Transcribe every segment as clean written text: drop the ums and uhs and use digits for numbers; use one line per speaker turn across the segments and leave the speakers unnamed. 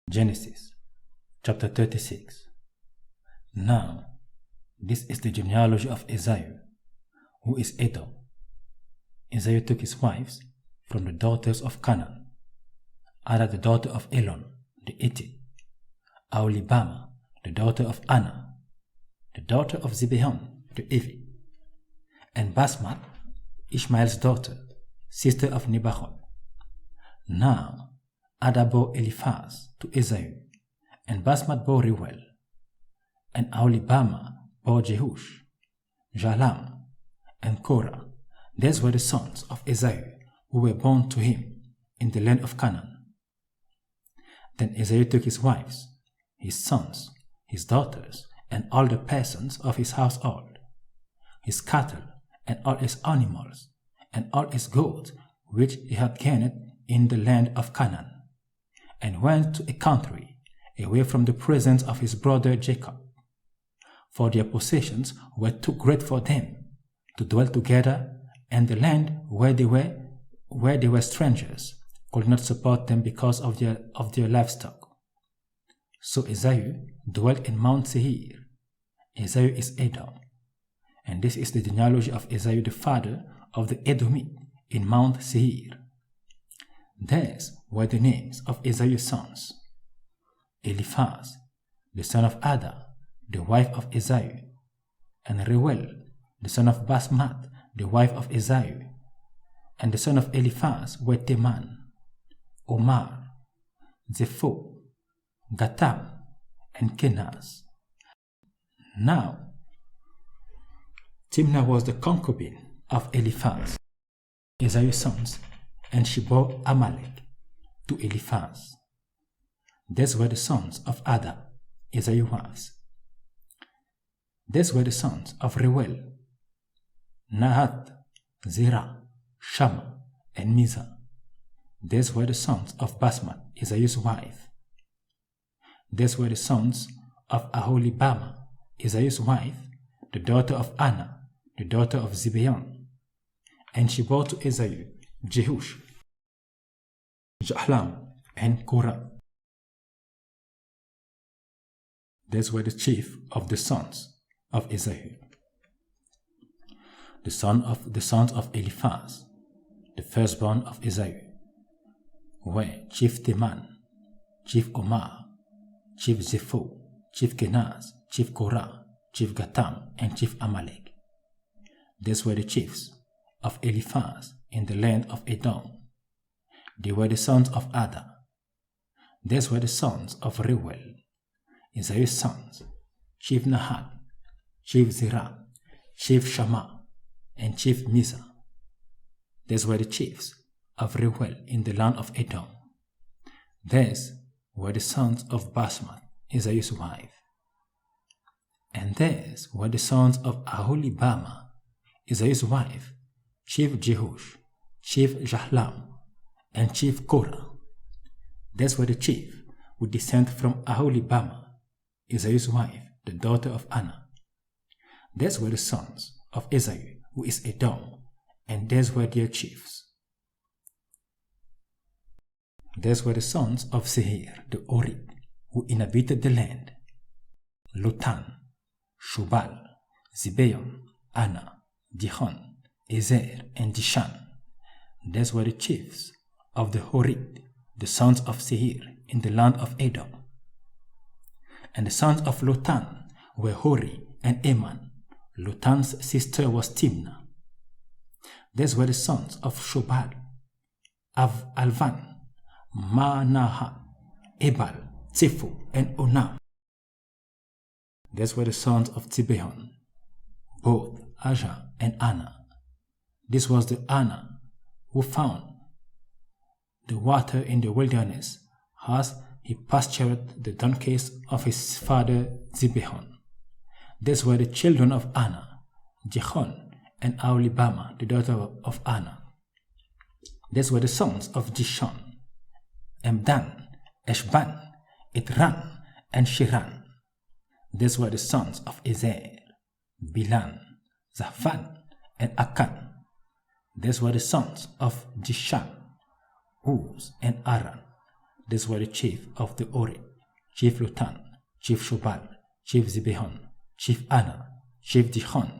Genesis chapter 36. Now, this is the genealogy of Esau, who is Edom. Esau took his wives from the daughters of Canaan: Ada the daughter of Elon the Hittite, Aholibama the daughter of Anna, the daughter of Zibeon the Hivite, and Basmat, Ishmael's daughter, sister of Nebaioth. Now Ada bore Eliphaz to Esau, and Basmat bore Reuel, and Aholibama bore Jehush, Jalam, and Korah. These were the sons of Esau who were born to him in the land of Canaan. Then Esau took his wives, his sons, his daughters, and all the persons of his household, his cattle, and all his animals, and all his goods which he had gained in the land of Canaan, and went to a country away from the presence of his brother Jacob. For their possessions were too great for them to dwell together, and the land where they were strangers could not support them because of their livestock. So Esau dwelt in Mount Seir. Esau is Edom, and this is the genealogy of Esau the father of the Edomite in Mount Seir. These were the names of Esau's sons: Eliphaz, the son of Ada, the wife of Esau, and Reuel, the son of Basmat, the wife of Esau. And the son of Eliphaz were Teman, Omar, Zepho, Gatam, and Kenaz. Now Timnah was the concubine of Eliphaz, Esau's sons, and she bore Amalek to Eliphaz. These were the sons of Ada, Esau's wives. These were the sons of Reuel: Nahat, Zerah, Shammah, and Mizah. These were the sons of Basmat, Esau's wife. These were the sons of Aholibama, Esau's wife, the daughter of Anna, the daughter of Zibeon. And she bore to Esau Jehush, Jalam, and Korah. These were the chief of the sons of Esau. The sons of Eliphaz, the firstborn of Esau, were chief Teman, chief Omar, chief Zepho, chief Kenaz, chief Korah, chief Gatam, and chief Amalek. These were the chiefs of Eliphaz in the land of Edom. They were the sons of Ada. These were the sons of Reuel, Esau's sons: chief Nahat, chief Zerah, chief Shammah, and chief Mizah. These were the chiefs of Reuel in the land of Edom. These were the sons of Basmat, Esau's wife. And these were the sons of Aholibama, Esau's wife: chief Jehush, chief Jalam, and chief Korah. These were the chief who descend from Aholibama, Esau's wife, the daughter of Anna. These were the sons of Esau, who is Edom, and these were their chiefs. These were the sons of Seir the Horite, who inhabited the land: Lotan, Shobal, Zibeon, Anna, Dihon, Ezer, and Dishan. These were the chiefs of the Horite, the sons of Seir, in the land of Edom. And the sons of Lotan were Hori and Eman. Lotan's sister was Timnah. These were the sons of Shobal: Alvan, Manahath, Ebal, Zepho, and Onam. These were the sons of Zibeon: both Ajah and Anna. This was the Anna who found the water in the wilderness, as he pastured the donkeys of his father Zibeon. These were the children of Anna: Jehon and Aholibama, the daughter of Anna. These were the sons of Jishon: Emdan, Eshban, Itran, and Shiran. These were the sons of Ezer: Bilan, Zaphan, and Akan. These were the sons of Jishan: Uz and Aran. these were the chief of the Orid, chief Lotan, chief Shobal, chief Zibeon, chief Anna, chief Dishon,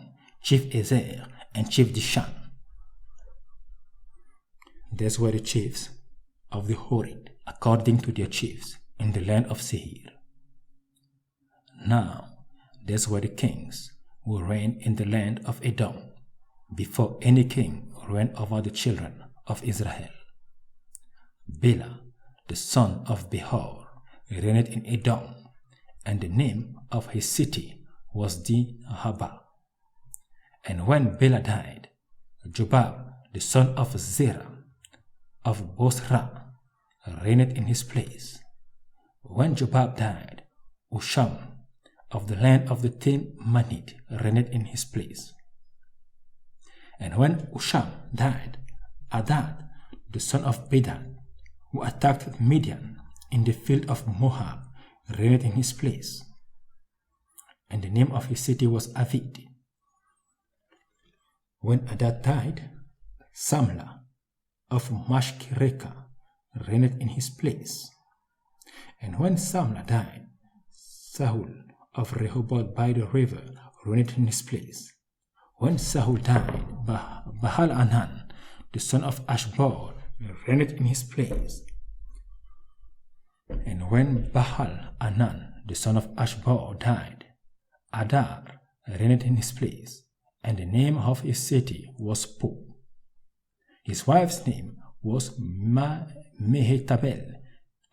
chief Ezer, and chief Dishan. These were the chiefs of the Horid, according to their chiefs, in the land of Seir. Now, these were the kings who reigned in the land of Edom, before any king reigned over the children of Israel. Bela, the son of Behor, reigned in Edom, and the name of his city was Dinhabah. And when Bela died, Jobab, the son of Zerah, of Bosra, reigned in his place. When Jobab died, Usham, of the land of the Temanite, reigned in his place. And when Usham died, Adad, the son of Bedad, who attacked Midian in the field of Moab, reigned in his place. And the name of his city was Avid. When Adad died, Samlah of Mashkereka reigned in his place. And when Samlah died, Saul of Rehoboth by the river reigned in his place. When Saul died, Baal-Anan, the son of Ashbor, reigned in his place. And when Baal-Anan, the son of Ashbor, died, Adar reigned in his place, and the name of his city was Pul. His wife's name was Mehetabel,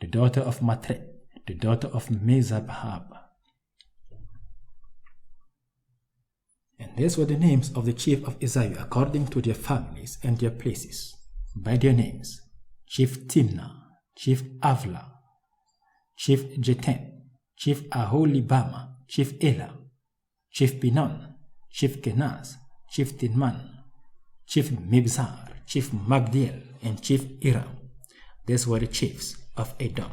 the daughter of Matred, the daughter of Mezabhab. And these were the names of the chief of Israel according to their families and their places, by their names: Chief Timnah, Chief Avla, Chief Jeten, Chief Aholibama, Chief Elam, Chief Pinon, Chief Kenaz, Chief Tinman, Chief Mibzar, Chief Magdiel, and Chief Iram. These were the chiefs of Edom,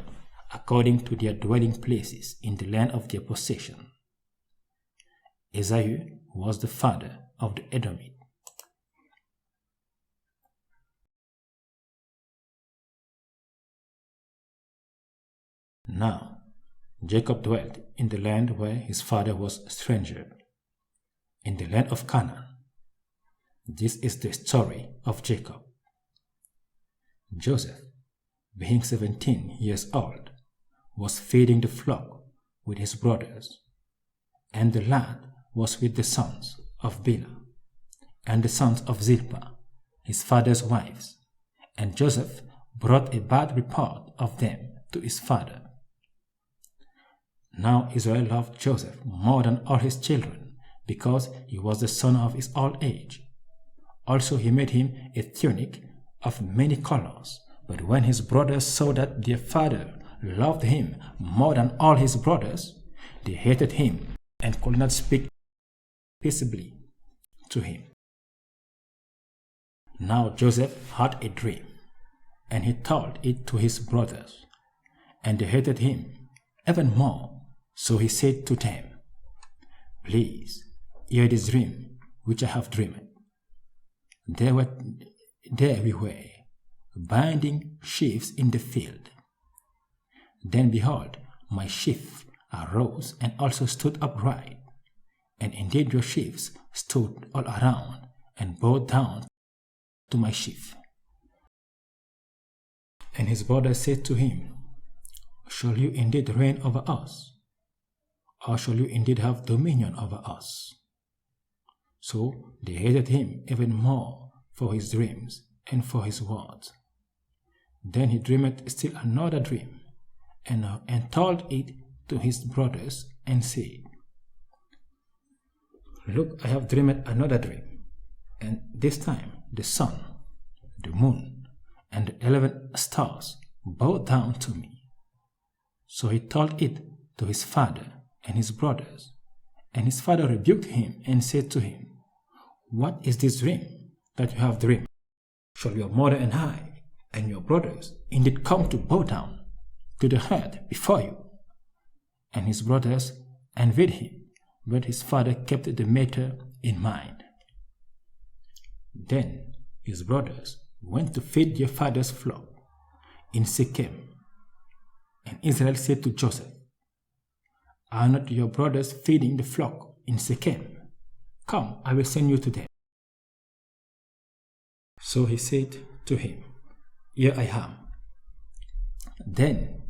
according to their dwelling places in the land of their possession. Esau was the father of the Edomite. Now, Jacob dwelt in the land where his father was a stranger, in the land of Canaan. This is the story of Jacob. Joseph, being 17 years old, was feeding the flock with his brothers, and the lad was with the sons of Bela and the sons of Zilpah, his father's wives, and Joseph brought a bad report of them to his father. Now Israel loved Joseph more than all his children, because he was the son of his old age. Also he made him a tunic of many colors. But when his brothers saw that their father loved him more than all his brothers, they hated him and could not speak peaceably to him. Now Joseph had a dream, and he told it to his brothers, and they hated him even more. So he said to them, "Please hear this dream which I have dreamed. There we were, binding sheaves in the field. Then behold, my sheaf arose and also stood upright. And indeed your sheaves stood all around and bowed down to my sheaf." And his brother said to him, "Shall you indeed reign over us? Or shall you indeed have dominion over us?" So they hated him even more for his dreams and for his words. Then he dreamed still another dream, and told it to his brothers, and said, "Look, I have dreamed another dream, and this time the sun, the moon, and the 11 stars bowed down to me." So he told it to his father and his brothers, and his father rebuked him and said to him, "What is this dream that you have dreamed? Shall your mother and I and your brothers indeed come to bow down to the earth before you?" And his brothers envied him, but his father kept the matter in mind. Then his brothers went to feed their father's flock in Shechem, And Israel said to Joseph, "Are not your brothers feeding the flock in Shechem? Come, I will send you to them." So he said to him, "Here I am." Then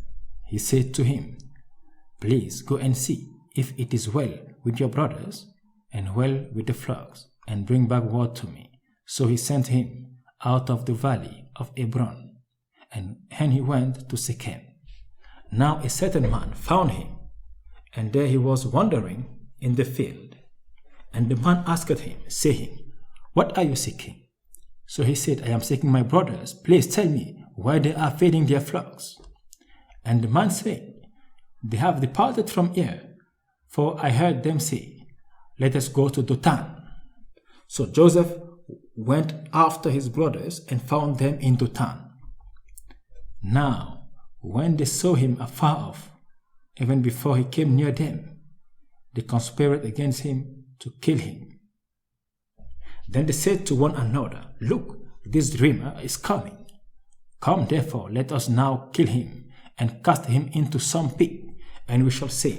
he said to him, "Please go and see if it is well with your brothers and well with the flocks, and bring back word to me." So he sent him out of the valley of Hebron, and he went to Shechem. Now a certain man found him, and there he was wandering in the field. And the man asked him, saying, "What are you seeking?" So he said, "I am seeking my brothers. Please tell me where they are feeding their flocks." And the man said, "They have departed from here, for I heard them say, 'Let us go to Dothan.'" So Joseph went after his brothers and found them in Dothan. Now, when they saw him afar off, even before he came near them, they conspired against him to kill him. Then they said to one another, "Look, this dreamer is coming. Come therefore, let us now kill him and cast him into some pit, and we shall say,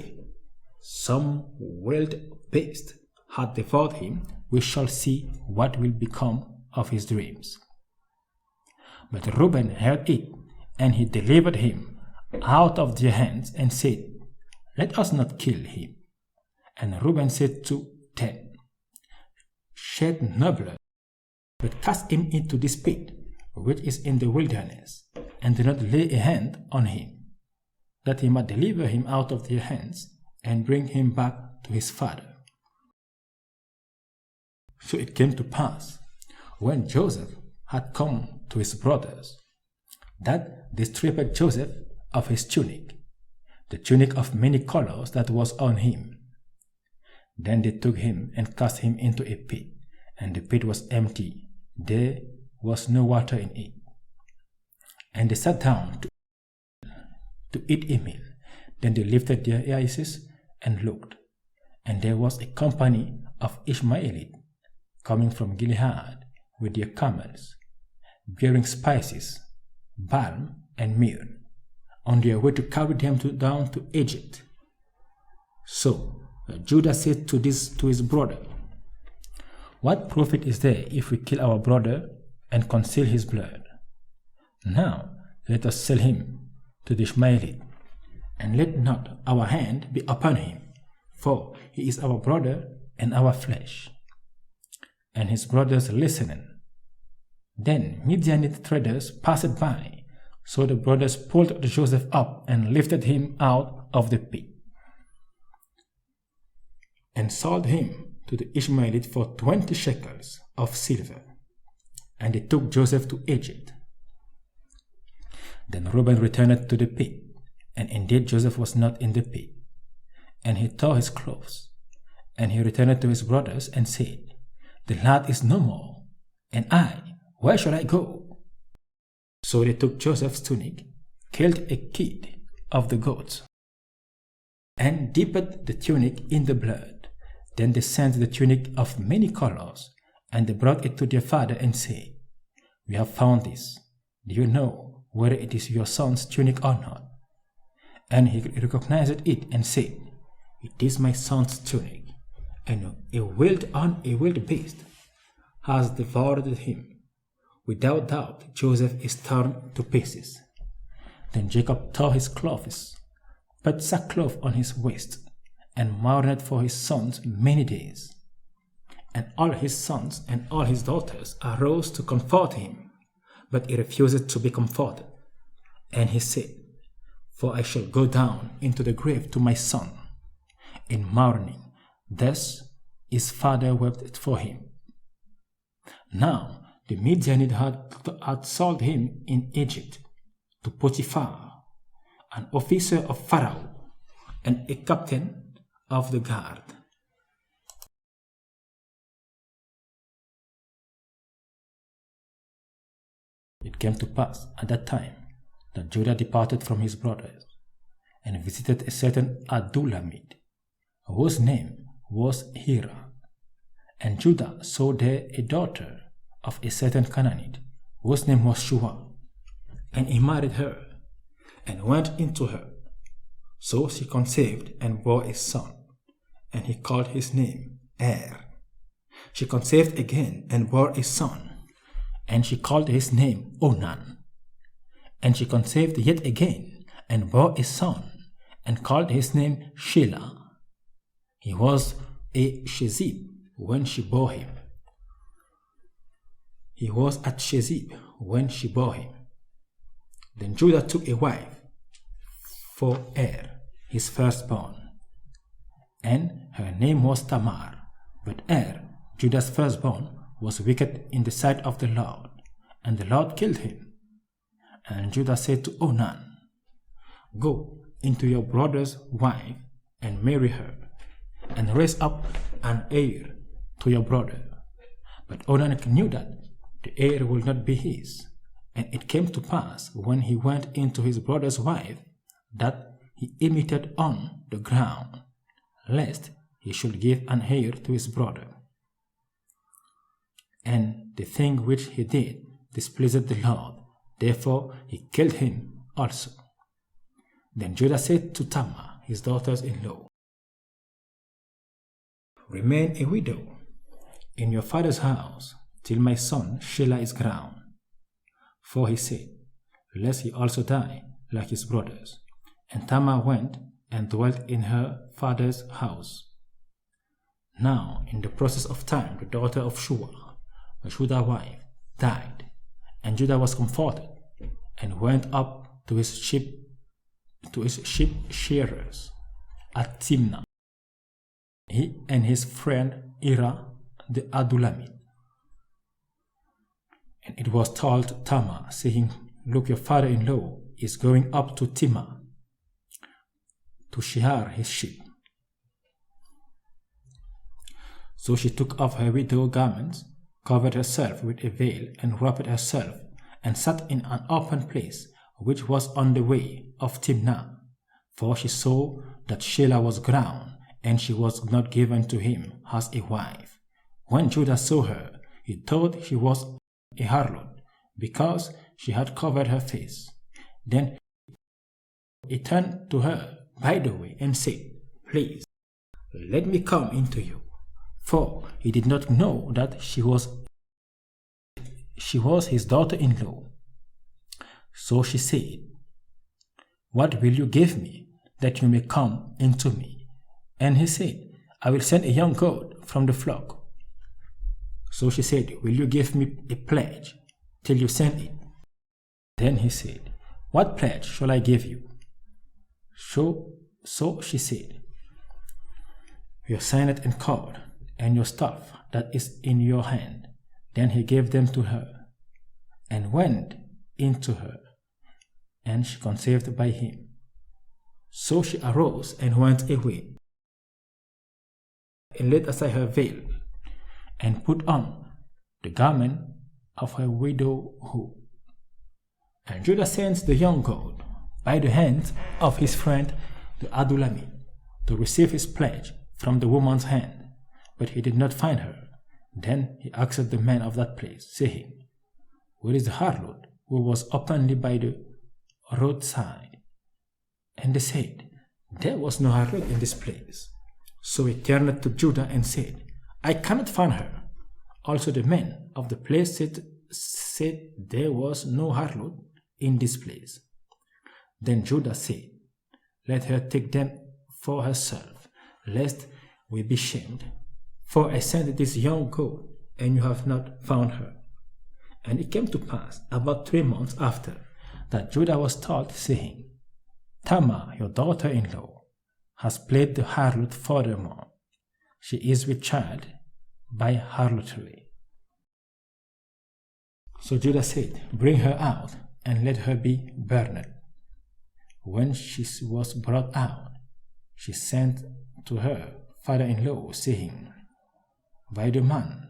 'Some wild beast hath devoured him.' We shall see what will become of his dreams." But Reuben heard it, and he delivered him out of their hands and said, "Let us not kill him." And Reuben said to them, "Shed no blood, but cast him into this pit, which is in the wilderness, and do not lay a hand on him, that he might deliver him out of their hands and bring him back to his father." So it came to pass, when Joseph had come to his brothers, that they stripped Joseph of his tunic, the tunic of many colors that was on him. Then they took him and cast him into a pit, and the pit was empty, there was no water in it. And they sat down to eat a meal. Then they lifted their eyes and looked, and there was a company of Ishmaelites coming from Gilead with their camels, bearing spices, balm, and myrrh, on their way to carry them down to Egypt. So Judah said to his brother, "What profit is there if we kill our brother and conceal his blood? Now let us sell him to the Ishmaelites, and let not our hand be upon him, for he is our brother and our flesh." And his brothers listened. Then Midianite traders passed by, so the brothers pulled Joseph up and lifted him out of the pit, and sold him to the Ishmaelites for 20 shekels of silver. And they took Joseph to Egypt. Then Reuben returned to the pit, and indeed Joseph was not in the pit. And he tore his clothes, and he returned to his brothers and said, "The lad is no more, and I, where shall I go?" So they took Joseph's tunic, killed a kid of the goats, and dipped the tunic in the blood. Then they sent the tunic of many colors, and they brought it to their father and said, "We have found this. Do you know whether it is your son's tunic or not?" And he recognized it and said, "It is my son's tunic, and a wild beast has devoured him. Without doubt, Joseph is torn to pieces." Then Jacob tore his clothes, put sackcloth on his waist, and mourned for his sons many days. And all his sons and all his daughters arose to comfort him, but he refused to be comforted. And he said, "For I shall go down into the grave to my son in mourning." Thus his father wept for him. Now the Midianites had sold him in Egypt to Potiphar, an officer of Pharaoh and a captain of the guard. It came to pass at that time that Judah departed from his brothers and visited a certain Adullamite, whose name was Hira. And Judah saw there a daughter of a certain Canaanite, whose name was Shua, and he married her. and went into her. So she conceived and bore a son, and he called his name She conceived again and bore a son, and she called his name Onan. And she conceived yet again and bore a son, and called his name Shelah. He was a Shezib when she bore him. He was at Shezib when she bore him. Then Judah took a wife for his firstborn, and her name was Tamar. But Judah's firstborn, was wicked in the sight of the Lord, and the Lord killed him. And Judah said to Onan, Go into your brother's wife and marry her, and raise up an heir to your brother. But Onan knew that the heir would not be his. And it came to pass, when he went into his brother's wife, that he emitted on the ground, lest he should give an heir to his brother. And the thing which he did displeased the Lord, therefore he killed him also. Then Judah said to Tamar, his daughters-in-law, Remain a widow in your father's house till my son Shelah is grown. For he said, Lest he also die like his brothers. And Tamar went and dwelt in her father's house. Now, in the process of time, the daughter of Shua, Judah's wife, died, and Judah was comforted, and went up to his sheep shearers at Timnah, he and his friend Ira the Adullamite. And it was told Tamar, saying, Look, your father-in-law is going up to Timnah to shear his sheep. So she took off her widow garments, covered herself with a veil, and wrapped herself, and sat in an open place, which was on the way of Timnah. For she saw that Shelah was grown, and she was not given to him as a wife. When Judah saw her, he thought she was a harlot, because she had covered her face. Then he turned to her by the way and said, Please, let me come into you. For he did not know that she was his daughter-in-law. So she said, What will you give me, that you may come into me? And he said, I will send a young goat from the flock. So she said, Will you give me a pledge till you send it? Then he said, What pledge shall I give you? So she said, Your signet and cord, and your staff that is in your hand. Then he gave them to her, and went into her, and she conceived by him. So she arose and went away, and laid aside her veil, and put on the garment of her widowhood. And Judah sent the young goat by the hand of his friend the Adullamite to receive his pledge from the woman's hand, but he did not find her. Then he asked the men of that place, saying, Where is the harlot who was openly by the roadside? And they said, There was no harlot in this place. So he turned to Judah and said, I cannot find her. Also the men of the place said there was no harlot in this place. Then Judah said, Let her take them for herself, lest we be shamed. For I sent this young goat, and you have not found her. And it came to pass, about 3 months after, that Judah was told, saying, Tamar, your daughter-in-law, has played the harlot furthermore. She is with child by harlotry. So Judah said, Bring her out, and let her be burned. When she was brought out, she sent to her father-in-law, saying, By the man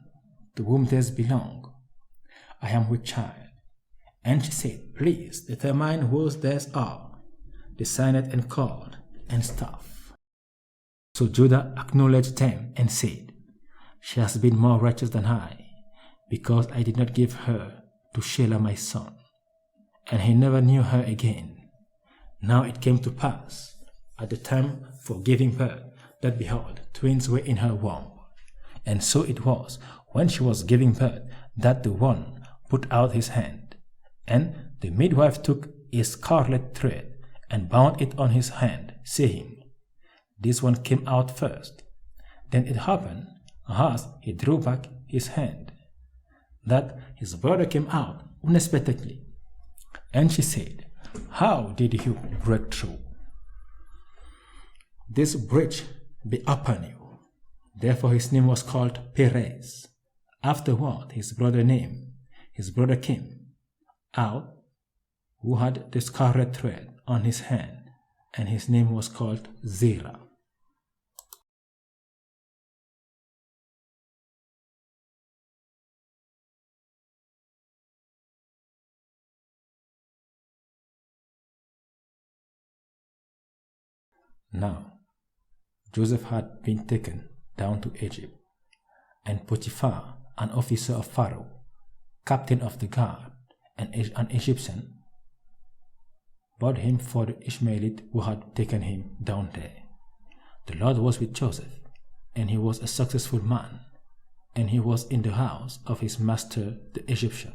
to whom these belong, I am with child. And she said, Please determine whose these are, the signet and cord and staff. So Judah acknowledged them and said, She has been more righteous than I, because I did not give her to Shelah my son. And he never knew her again. Now it came to pass, at the time for giving birth, that behold, twins were in her womb. And so it was, when she was giving birth, that the one put out his hand, and the midwife took a scarlet thread, and bound it on his hand, saying, This one came out first. Then it happened, as he drew back his hand, that his brother came out unexpectedly. And she said, How did you break through? This breach be upon you. Therefore his name was called Perez. Afterward his brother came out, who had the scarlet thread on his hand, and his name was called Zerah. Now Joseph had been taken down to Egypt, and Potiphar, an officer of Pharaoh, captain of the guard, and an Egyptian, bought him for the Ishmaelite who had taken him down there. The Lord was with Joseph, and he was a successful man, and he was in the house of his master the Egyptian.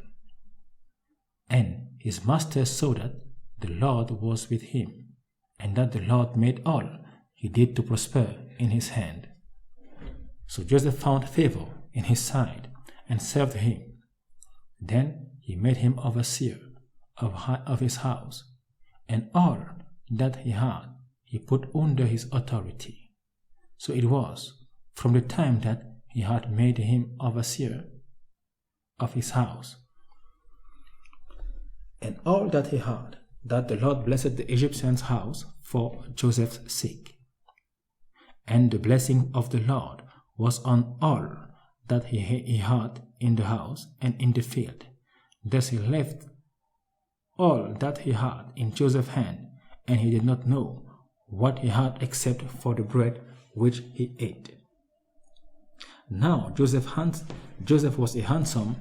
And his master saw that the Lord was with him, and that the Lord made all he did to prosper in his hand. So Joseph found favor in his sight, and served him. Then he made him overseer of his house, and all that he had he put under his authority. So it was from the time that he had made him overseer of his house, and all that he had, that the Lord blessed the Egyptian's house for Joseph's sake. And the blessing of the Lord was on all that he had in the house and in the field. Thus he left all that he had in Joseph's hand, and he did not know what he had except for the bread which he ate. Now Joseph was a handsome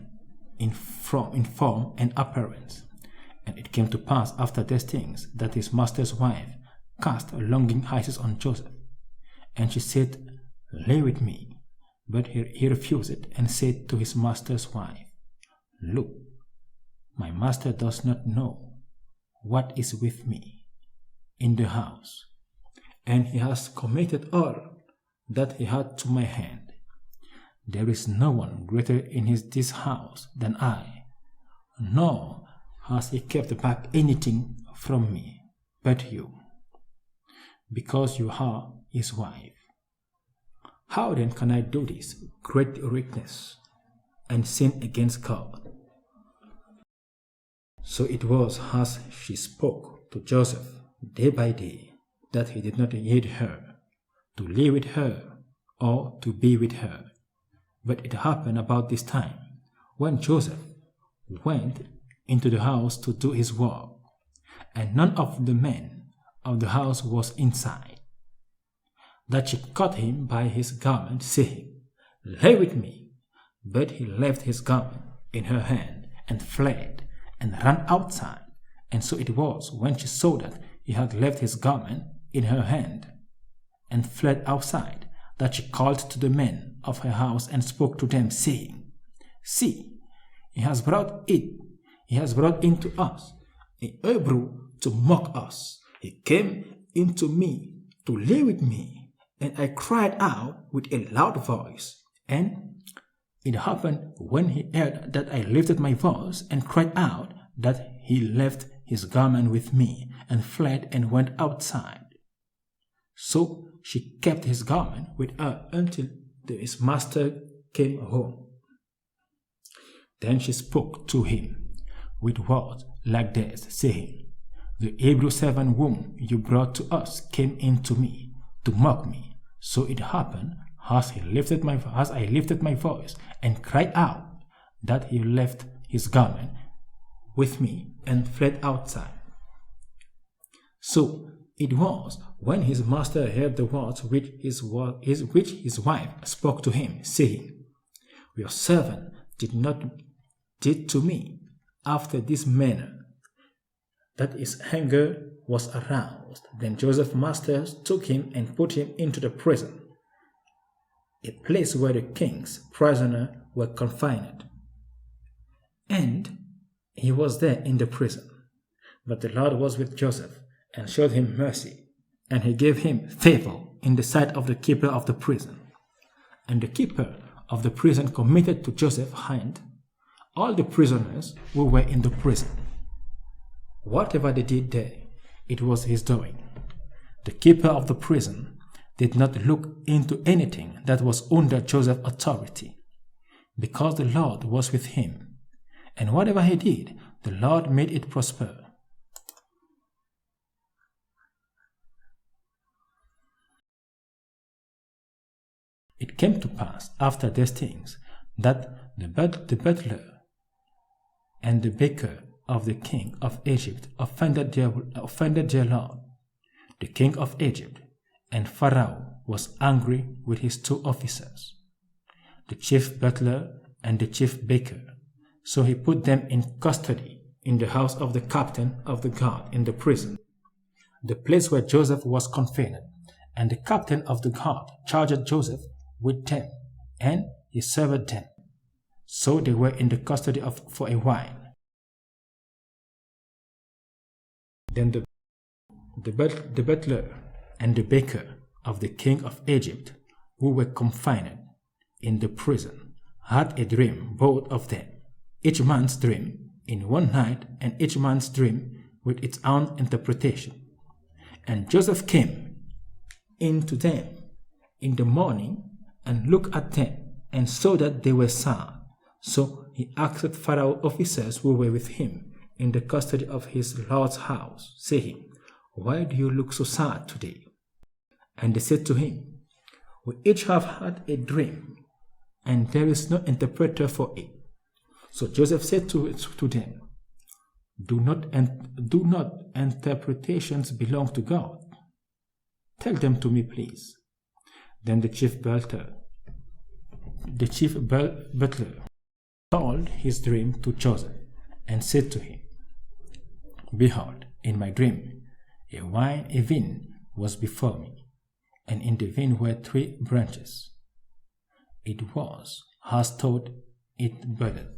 in form and appearance. And it came to pass after these things that his master's wife cast longing eyes on Joseph. And she said, Lay with me. But he refused it, and said to his master's wife, Look, my master does not know what is with me in the house, and he has committed all that he had to my hand. There is no one greater in this house than I, nor has he kept back anything from me but you, because you are his wife. How then can I do this great wickedness and sin against God? So it was as she spoke to Joseph day by day, that he did not heed her, to live with her or to be with her. But it happened about this time, when Joseph went into the house to do his work, and none of the men of the house was inside, that she caught him by his garment, saying, Lay with me. But he left his garment in her hand, and fled, and ran outside. And so it was, when she saw that he had left his garment in her hand, and fled outside, that she called to the men of her house, and spoke to them, saying, See, he has brought into us a Hebrew to mock us. He came into me to lay with me, and I cried out with a loud voice. And it happened, when he heard that I lifted my voice and cried out, that he left his garment with me, and fled and went outside. So she kept his garment with her until his master came home. Then she spoke to him with words like this, saying, The Hebrew servant whom you brought to us came in to me to mock me. So it happened, as I lifted my voice and cried out, that he left his garment with me and fled outside. So it was, when his master heard the words which his wife spoke to him, saying, Your servant did to me after this manner, that his anger was aroused. Then Joseph's masters took him and put him into the prison, a place where the king's prisoners were confined. And he was there in the prison. But the Lord was with Joseph and showed him mercy, and he gave him favor in the sight of the keeper of the prison. And the keeper of the prison committed to Joseph's hand all the prisoners who were in the prison. Whatever they did there, it was his doing. The keeper of the prison did not look into anything that was under Joseph's authority, because the Lord was with him, and whatever he did, the Lord made it prosper. It came to pass after these things that the butler and the baker of the king of Egypt offended their Lord, the king of Egypt, and Pharaoh was angry with his two officers, the chief butler and the chief baker. So he put them in custody in the house of the captain of the guard in the prison, the place where Joseph was confined. And the captain of the guard charged Joseph with them, and he served them. So they were in the custody for a while. Then the butler and the baker of the king of Egypt, who were confined in the prison, had a dream, both of them, each man's dream in one night, and each man's dream with its own interpretation. And Joseph came into them in the morning and looked at them and saw that they were sad. So he asked Pharaoh's officers who were with him in the custody of his Lord's house, saying, "Why do you look so sad today?" And they said to him, "We each have had a dream, and there is no interpreter for it." So Joseph said to them, Do not interpretations belong to God? Tell them to me, please." Then the chief butler told his dream to Joseph and said to him, "Behold, in my dream, a vine was before me, and in the vine were 3 branches. It was as though it budded.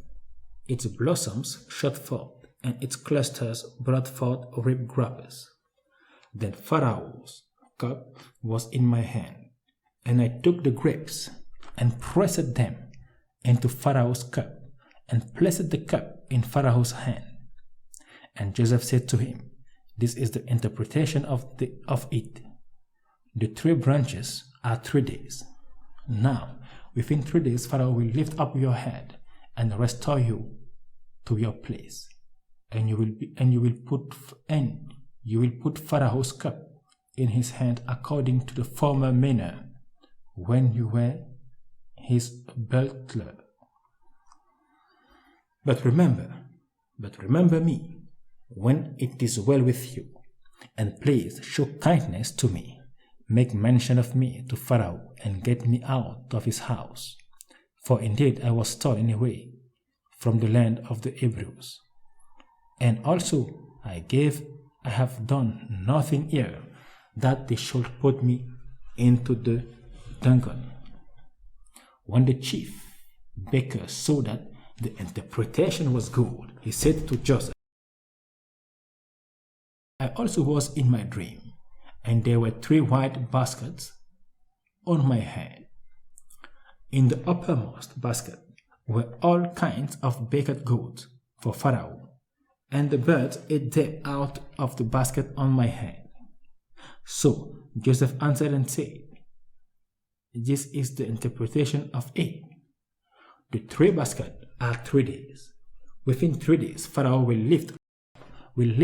Its blossoms shot forth, and its clusters brought forth ripe grapes. Then Pharaoh's cup was in my hand, and I took the grapes and pressed them into Pharaoh's cup, and placed the cup in Pharaoh's hand." And Joseph said to him, "This is the interpretation of it. The 3 branches are 3 days. Now, within 3 days, Pharaoh will lift up your head and restore you to your place, and you will put Pharaoh's cup in his hand according to the former manner when you were his butler. But remember me when it is well with you, and please show kindness to me. Make mention of me to Pharaoh and get me out of his house. For indeed I was stolen away from the land of the Hebrews. And also I have done nothing here that they should put me into the dungeon." When the chief baker saw that the interpretation was good, he said to Joseph, "I also was in my dream, and there were 3 white baskets on my head. In the uppermost basket were all kinds of baked goods for Pharaoh, and the birds ate them out of the basket on my head." So Joseph answered and said, "This is the interpretation of it. The 3 baskets are 3 days. Within 3 days, Pharaoh will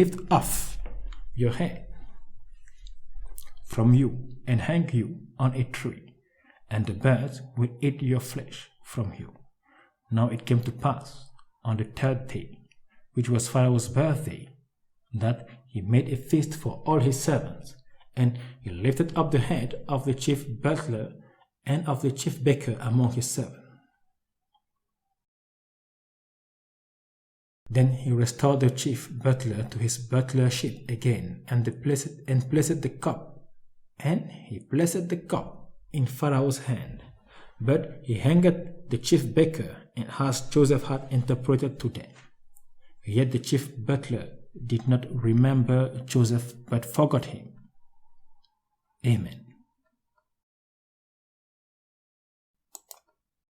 lift off your head from you and hang you on a tree, and the birds will eat your flesh from you." Now it came to pass on the 3rd day, which was Pharaoh's birthday, that he made a feast for all his servants, and he lifted up the head of the chief butler and of the chief baker among his servants. Then he restored the chief butler to his butlership again, and placed the cup in Pharaoh's hand. But he hanged the chief baker, and as Joseph had interpreted to them. Yet the chief butler did not remember Joseph, but forgot him. Amen.